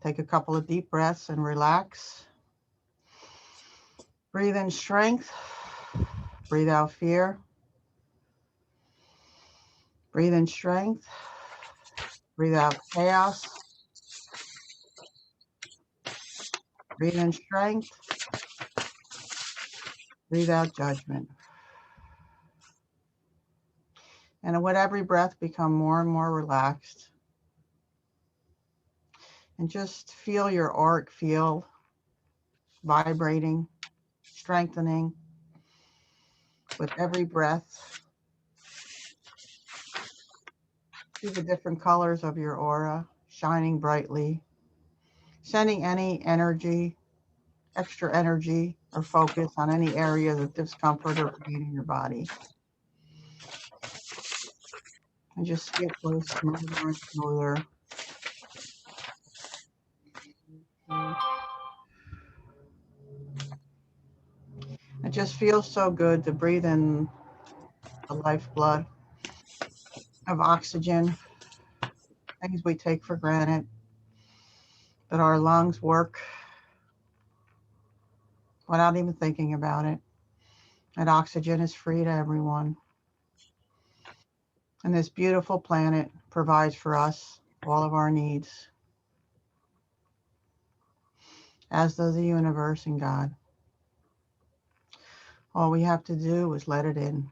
Take a couple of deep breaths and relax. Breathe in strength. Breathe out fear. Breathe in strength. Breathe out chaos. Breathe in strength. Breathe out judgment. And with every breath, become more and more relaxed. And just feel your auric field vibrating, strengthening with every breath. See the different colors of your aura shining brightly, sending any energy, extra energy, or focus on any areas of discomfort or pain in your body. And just get close, smoother and smoother. It just feels so good to breathe in the lifeblood of oxygen, things we take for granted, that our lungs work without even thinking about it. That oxygen is free to everyone. And this beautiful planet provides for us all of our needs, as does the universe and God. All we have to do is let it in.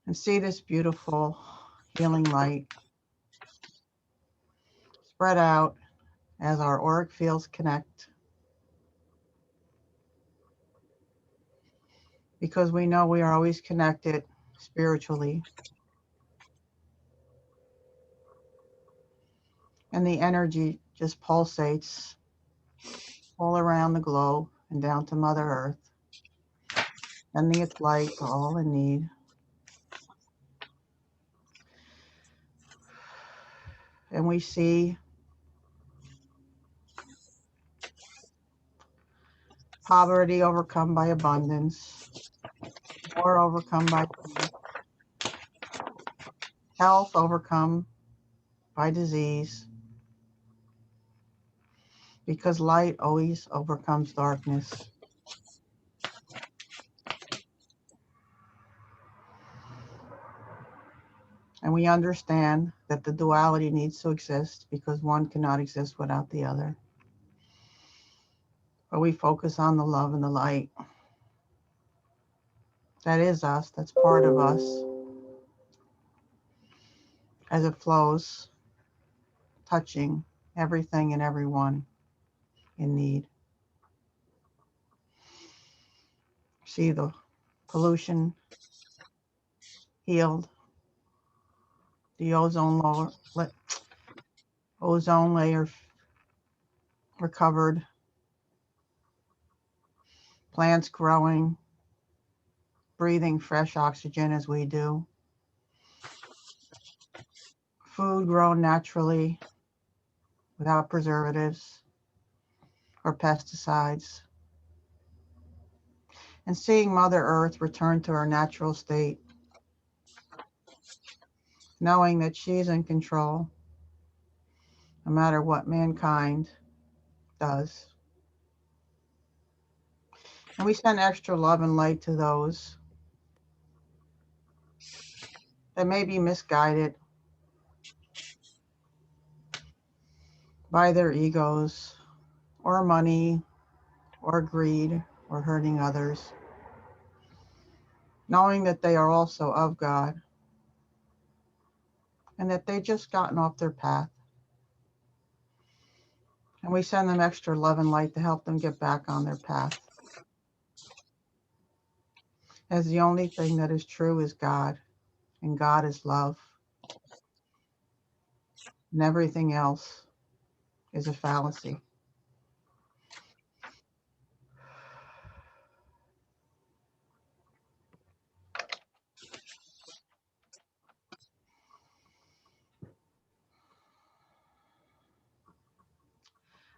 And see this beautiful healing light spread out as our auric fields connect. Because we know we are always connected spiritually. And the energy just pulsates all around the globe and down to Mother Earth, sending its light to all in need. And we see poverty overcome by abundance, war overcome by peace, health overcome by disease, because light always overcomes darkness. And we understand that the duality needs to exist because one cannot exist without the other. But we focus on the love and the light. That is us, that's part of us, as it flows, touching everything and everyone in need. See the pollution healed, the ozone layer recovered, plants growing, breathing fresh oxygen as we do, food grown naturally without preservatives or pesticides, and seeing Mother Earth return to her natural state, knowing that she's in control no matter what mankind does. And we send extra love and light to those that may be misguided by their egos or money or greed or hurting others, knowing that they are also of God and that they've just gotten off their path. And we send them extra love and light to help them get back on their path. As the only thing that is true is God, and God is love. And everything else is a fallacy.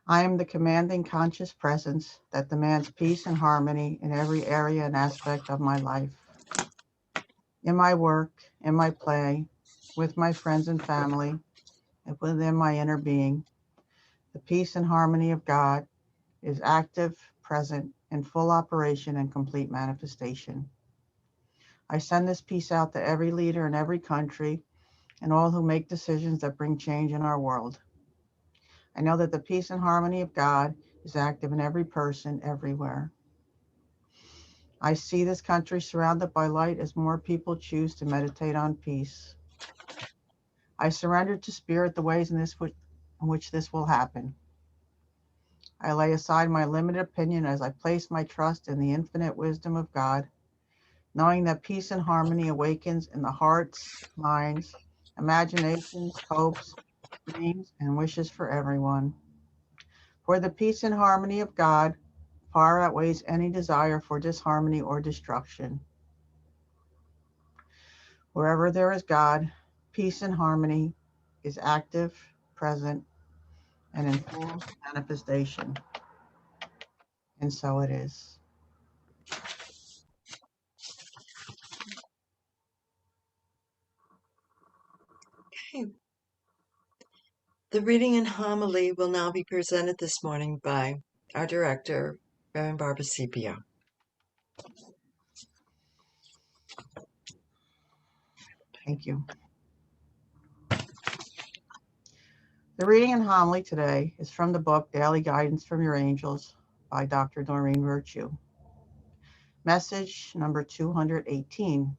I am the commanding conscious presence that demands peace and harmony in every area and aspect of my life. In my work, in my play, with my friends and family, and within my inner being. The peace and harmony of God is active, present, in full operation and complete manifestation. I send this peace out to every leader in every country and all who make decisions that bring change in our world. I know that the peace and harmony of God is active in every person, everywhere. I see this country surrounded by light as more people choose to meditate on peace. I surrender to Spirit the ways in which this will happen. I lay aside my limited opinion as I place my trust in the infinite wisdom of God, knowing that peace and harmony awakens in the hearts, minds, imaginations, hopes, dreams, and wishes for everyone. For the peace and harmony of God far outweighs any desire for disharmony or destruction. Wherever there is God, peace and harmony is active, present, and in full manifestation. And so it is. Okay. The reading and homily will now be presented this morning by our director, Reverend Scipio. Thank you. The reading and homily today is from the book Daily Guidance from Your Angels by Dr. Doreen Virtue. Message number 218.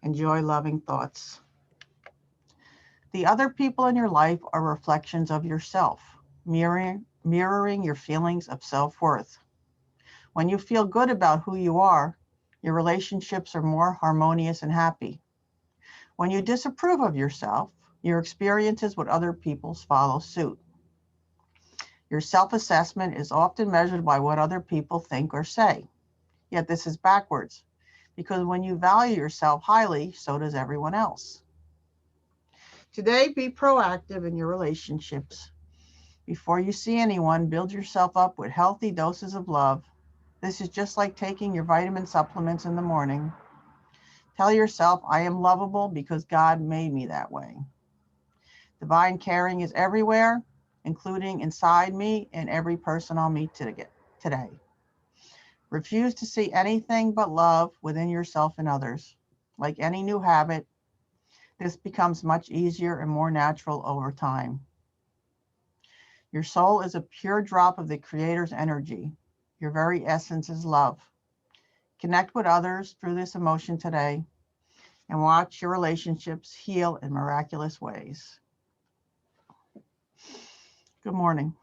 Enjoy loving thoughts. The other people in your life are reflections of yourself, mirroring your feelings of self-worth. When you feel good about who you are, your relationships are more harmonious and happy. When you disapprove of yourself, your experiences with other people follow suit. Your self-assessment is often measured by what other people think or say. Yet this is backwards, because when you value yourself highly, so does everyone else. Today, be proactive in your relationships. Before you see anyone, build yourself up with healthy doses of love. This is just like taking your vitamin supplements in the morning. Tell yourself, I am lovable because God made me that way. Divine caring is everywhere, including inside me and every person I'll meet today. Refuse to see anything but love within yourself and others. Like any new habit, this becomes much easier and more natural over time. Your soul is a pure drop of the Creator's energy. Your very essence is love. Connect with others through this emotion today and watch your relationships heal in miraculous ways. Good morning.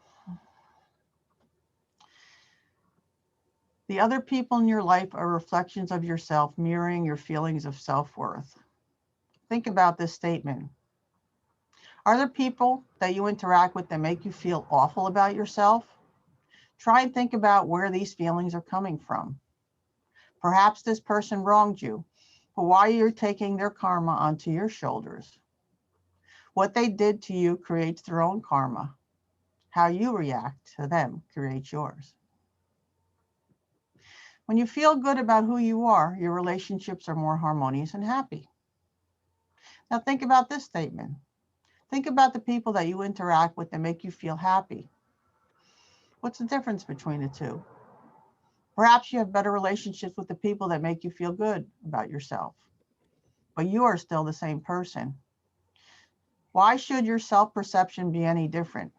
The other people in your life are reflections of yourself, mirroring your feelings of self-worth. Think about this statement. Are there people that you interact with that make you feel awful about yourself? Try and think about where these feelings are coming from. Perhaps this person wronged you, but why you're taking their karma onto your shoulders. What they did to you creates their own karma. How you react to them creates yours. When you feel good about who you are, your relationships are more harmonious and happy. Now think about this statement. Think about the people that you interact with that make you feel happy. What's the difference between the two? Perhaps you have better relationships with the people that make you feel good about yourself, but you are still the same person. Why should your self-perception be any different?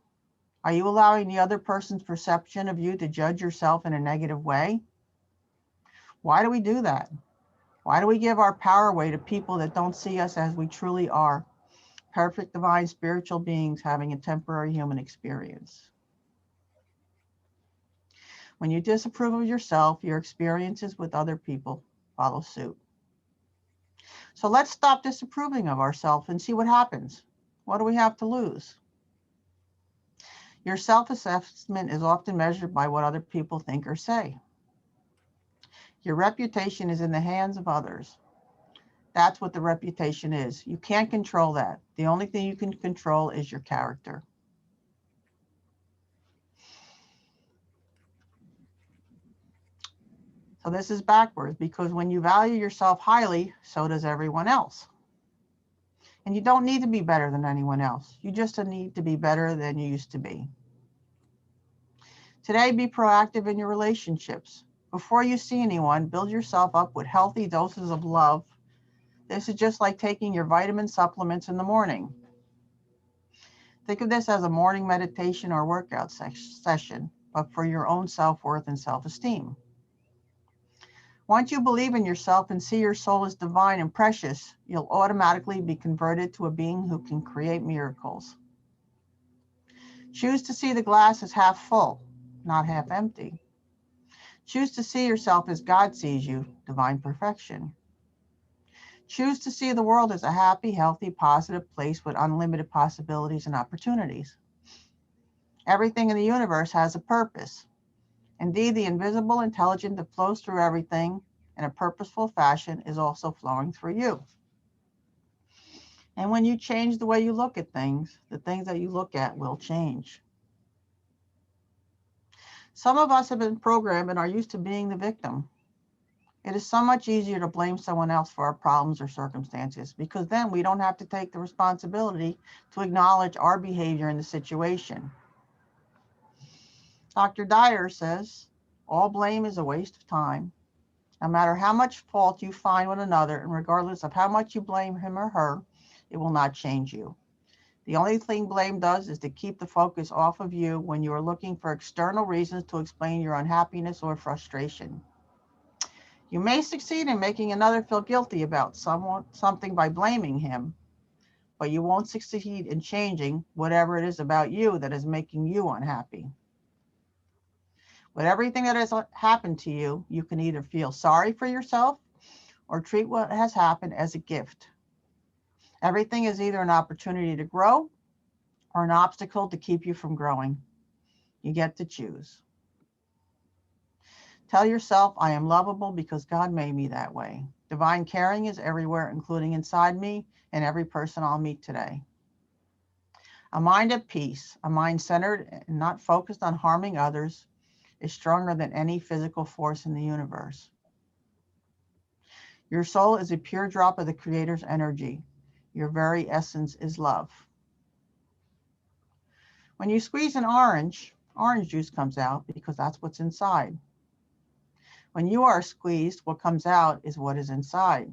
Are you allowing the other person's perception of you to judge yourself in a negative way? Why do we do that? Why do we give our power away to people that don't see us as we truly are? Perfect divine spiritual beings having a temporary human experience. When you disapprove of yourself, your experiences with other people follow suit. So let's stop disapproving of ourselves and see what happens. What do we have to lose? Your self-assessment is often measured by what other people think or say. Your reputation is in the hands of others. That's what the reputation is. You can't control that. The only thing you can control is your character. So this is backwards because when you value yourself highly, so does everyone else. And you don't need to be better than anyone else. You just need to be better than you used to be. Today, be proactive in your relationships. Before you see anyone, build yourself up with healthy doses of love. This is just like taking your vitamin supplements in the morning. Think of this as a morning meditation or workout session, but for your own self-worth and self-esteem. Once you believe in yourself and see your soul as divine and precious, you'll automatically be converted to a being who can create miracles. Choose to see the glass as half full, not half empty. Choose to see yourself as God sees you, divine perfection. Choose to see the world as a happy, healthy, positive place with unlimited possibilities and opportunities. Everything in the universe has a purpose. Indeed, the invisible intelligence that flows through everything in a purposeful fashion is also flowing through you. And when you change the way you look at things, the things that you look at will change. Some of us have been programmed and are used to being the victim. It is so much easier to blame someone else for our problems or circumstances, because then we don't have to take the responsibility to acknowledge our behavior in the situation. Dr. Dyer says, all blame is a waste of time. No matter how much fault you find with another, and regardless of how much you blame him or her, it will not change you. The only thing blame does is to keep the focus off of you when you are looking for external reasons to explain your unhappiness or frustration. You may succeed in making another feel guilty about something by blaming him, but you won't succeed in changing whatever it is about you that is making you unhappy. With everything that has happened to you, you can either feel sorry for yourself or treat what has happened as a gift. Everything is either an opportunity to grow or an obstacle to keep you from growing. You get to choose. Tell yourself, I am lovable because God made me that way. Divine caring is everywhere, including inside me and every person I'll meet today. A mind at peace, a mind centered and not focused on harming others, is stronger than any physical force in the universe. Your soul is a pure drop of the Creator's energy. Your very essence is love. When you squeeze an orange juice comes out because that's what's inside. When you are squeezed, what comes out is what is inside.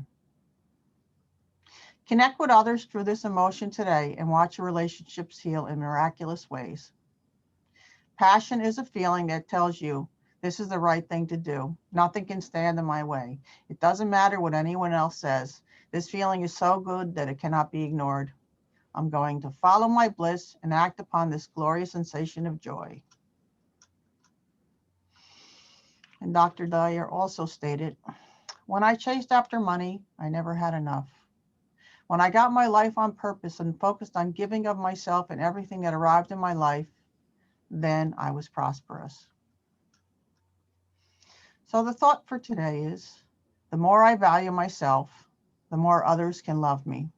Connect with others through this emotion today and watch your relationships heal in miraculous ways. Passion is a feeling that tells you this is the right thing to do. Nothing can stand in my way. It doesn't matter what anyone else says. This feeling is so good that it cannot be ignored. I'm going to follow my bliss and act upon this glorious sensation of joy. And Dr. Dyer also stated, when I chased after money, I never had enough. When I got my life on purpose and focused on giving of myself and everything that arrived in my life, then I was prosperous. So the thought for today is, the more I value myself, the more others can love me.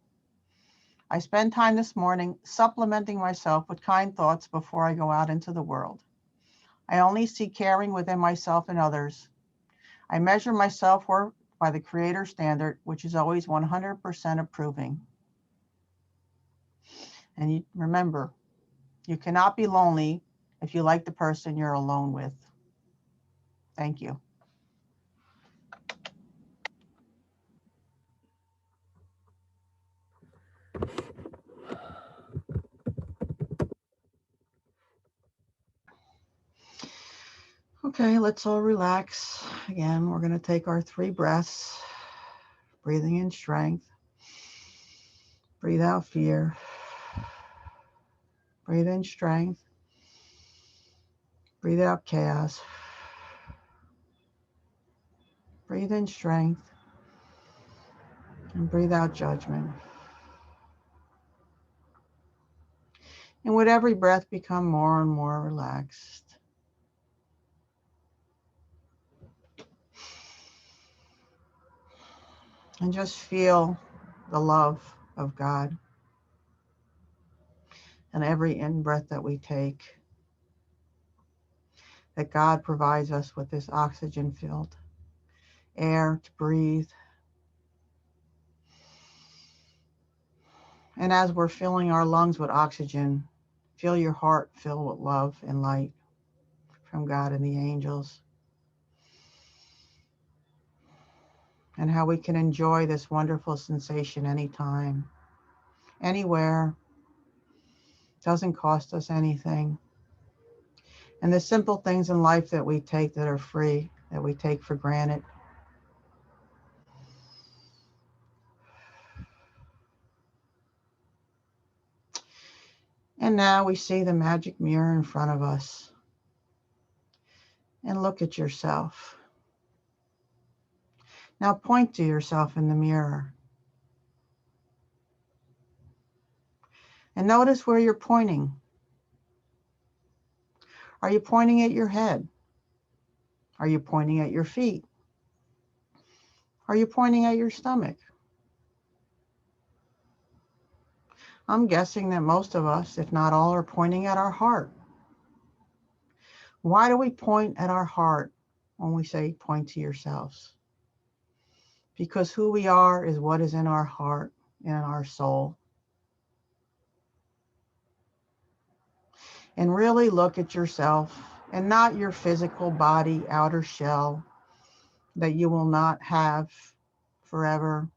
I spend time this morning supplementing myself with kind thoughts before I go out into the world. I only see caring within myself and others. I measure my self-worth by the Creator standard, which is always 100% approving. And remember, you cannot be lonely if you like the person you're alone with. Thank you. Okay, let's all relax. Again, we're going to take our 3 breaths, breathing in strength. Breathe out fear. Breathe in strength. Breathe out chaos. Breathe in strength. And breathe out judgment. And with every breath, become more and more relaxed. And just feel the love of God. And every in-breath that we take, that God provides us with this oxygen-filled air to breathe. And as we're filling our lungs with oxygen, feel your heart fill with love and light from God and the angels. And how we can enjoy this wonderful sensation anytime, anywhere. Doesn't cost us anything. And the simple things in life that we take that are free, that we take for granted. And now we see the magic mirror in front of us. And look at yourself. Now point to yourself in the mirror. And notice where you're pointing. Are you pointing at your head? Are you pointing at your feet? Are you pointing at your stomach? I'm guessing that most of us, if not all, are pointing at our heart. Why do we point at our heart when we say point to yourselves? Because who we are is what is in our heart and in our soul. And really look at yourself and not your physical body, outer shell that you will not have forever.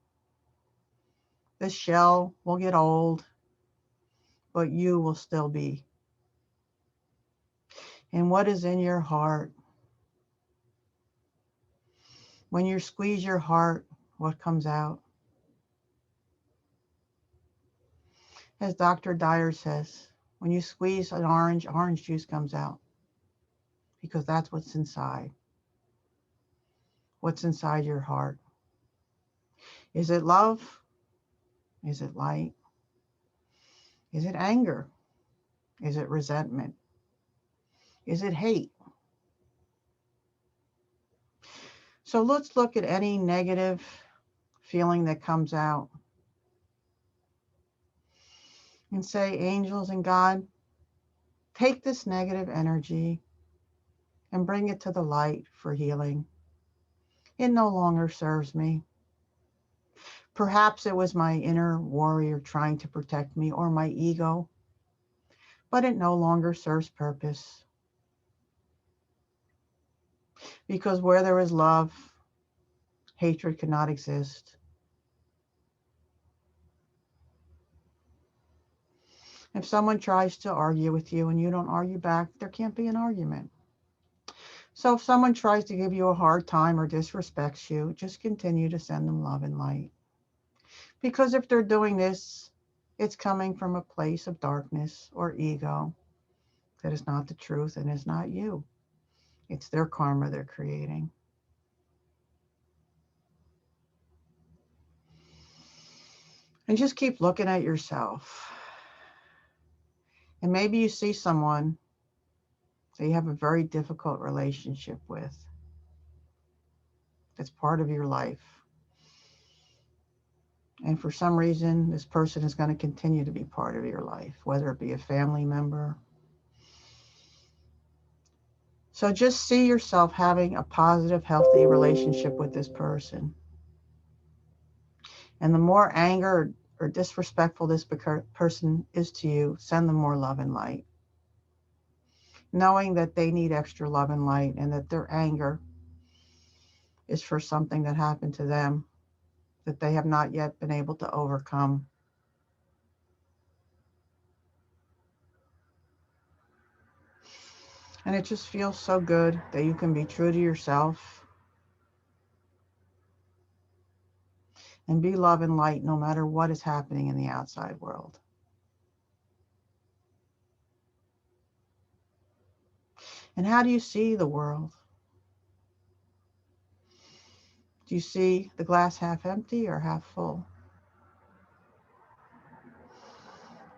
This shell will get old, but you will still be. And what is in your heart? When you squeeze your heart, what comes out? As Dr. Dyer says, when you squeeze an orange, orange juice comes out because that's what's inside. What's inside your heart? Is it love? Is it light? Is it anger? Is it resentment? Is it hate? So let's look at any negative feeling that comes out and say, angels and God, take this negative energy and bring it to the light for healing. It no longer serves me. Perhaps it was my inner warrior trying to protect me or my ego, but it no longer serves purpose. Because where there is love, hatred cannot exist. If someone tries to argue with you and you don't argue back, there can't be an argument. So if someone tries to give you a hard time or disrespects you, just continue to send them love and light. Because if they're doing this, it's coming from a place of darkness or ego that is not the truth and is not you. It's their karma they're creating. And just keep looking at yourself. And maybe you see someone that you have a very difficult relationship with. That's part of your life. And for some reason, this person is going to continue to be part of your life, whether it be a family member. So just see yourself having a positive, healthy relationship with this person. And the more anger or disrespectful this person is to you, send them more love and light. Knowing that they need extra love and light and that their anger is for something that happened to them that they have not yet been able to overcome. And it just feels so good that you can be true to yourself and be love and light no matter what is happening in the outside world. And how do you see the world? Do you see the glass half empty or half full?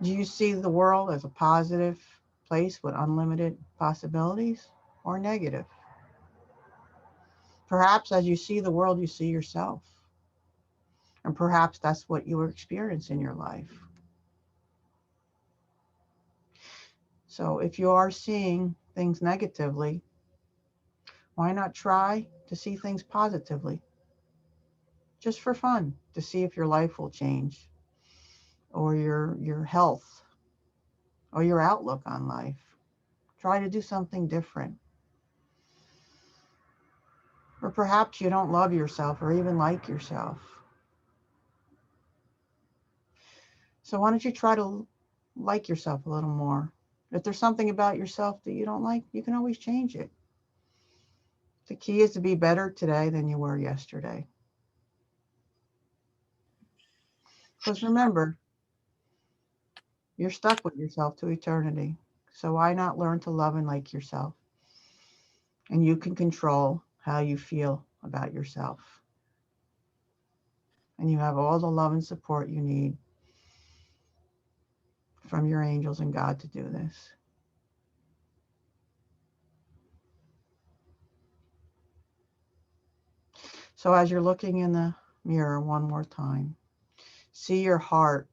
Do you see the world as a positive place with unlimited possibilities or negative? Perhaps as you see the world, you see yourself. And perhaps that's what you experience in your life. So if you are seeing things negatively, why not try to see things positively? Just for fun, to see if your life will change or your health or your outlook on life. Try to do something different. Or perhaps you don't love yourself or even like yourself. So why don't you try to like yourself a little more? If there's something about yourself that you don't like, you can always change it. The key is to be better today than you were yesterday. Because remember, you're stuck with yourself to eternity. So why not learn to love and like yourself? And you can control how you feel about yourself. And you have all the love and support you need from your angels and God to do this. So as you're looking in the mirror one more time, see your heart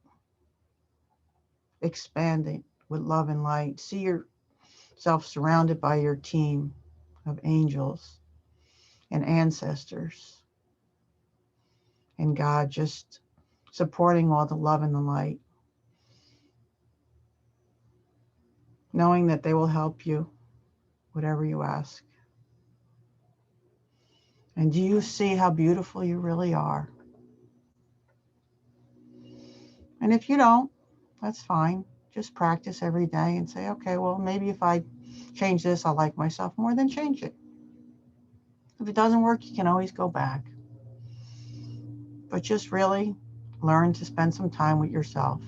expanding with love and light. See yourself surrounded by your team of angels and ancestors and God just supporting all the love and the light, knowing that they will help you, whatever you ask. And do you see how beautiful you really are? And if you don't, that's fine. Just practice every day and say, okay, well, maybe if I change this, I'll like myself more, then change it. If it doesn't work, you can always go back. But just really learn to spend some time with yourself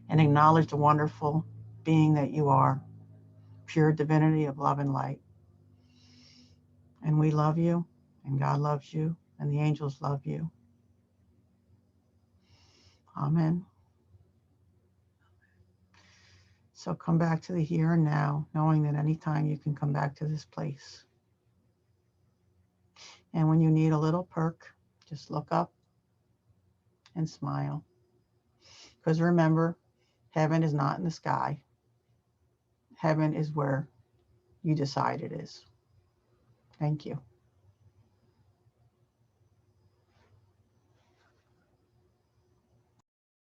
and acknowledge the wonderful being that you are, pure divinity of love and light. And we love you, and God loves you, and the angels love you. Amen. So come back to the here and now, knowing that anytime you can come back to this place. And when you need a little perk, just look up and smile. Because remember, heaven is not in the sky. Heaven is where you decide it is. Thank you.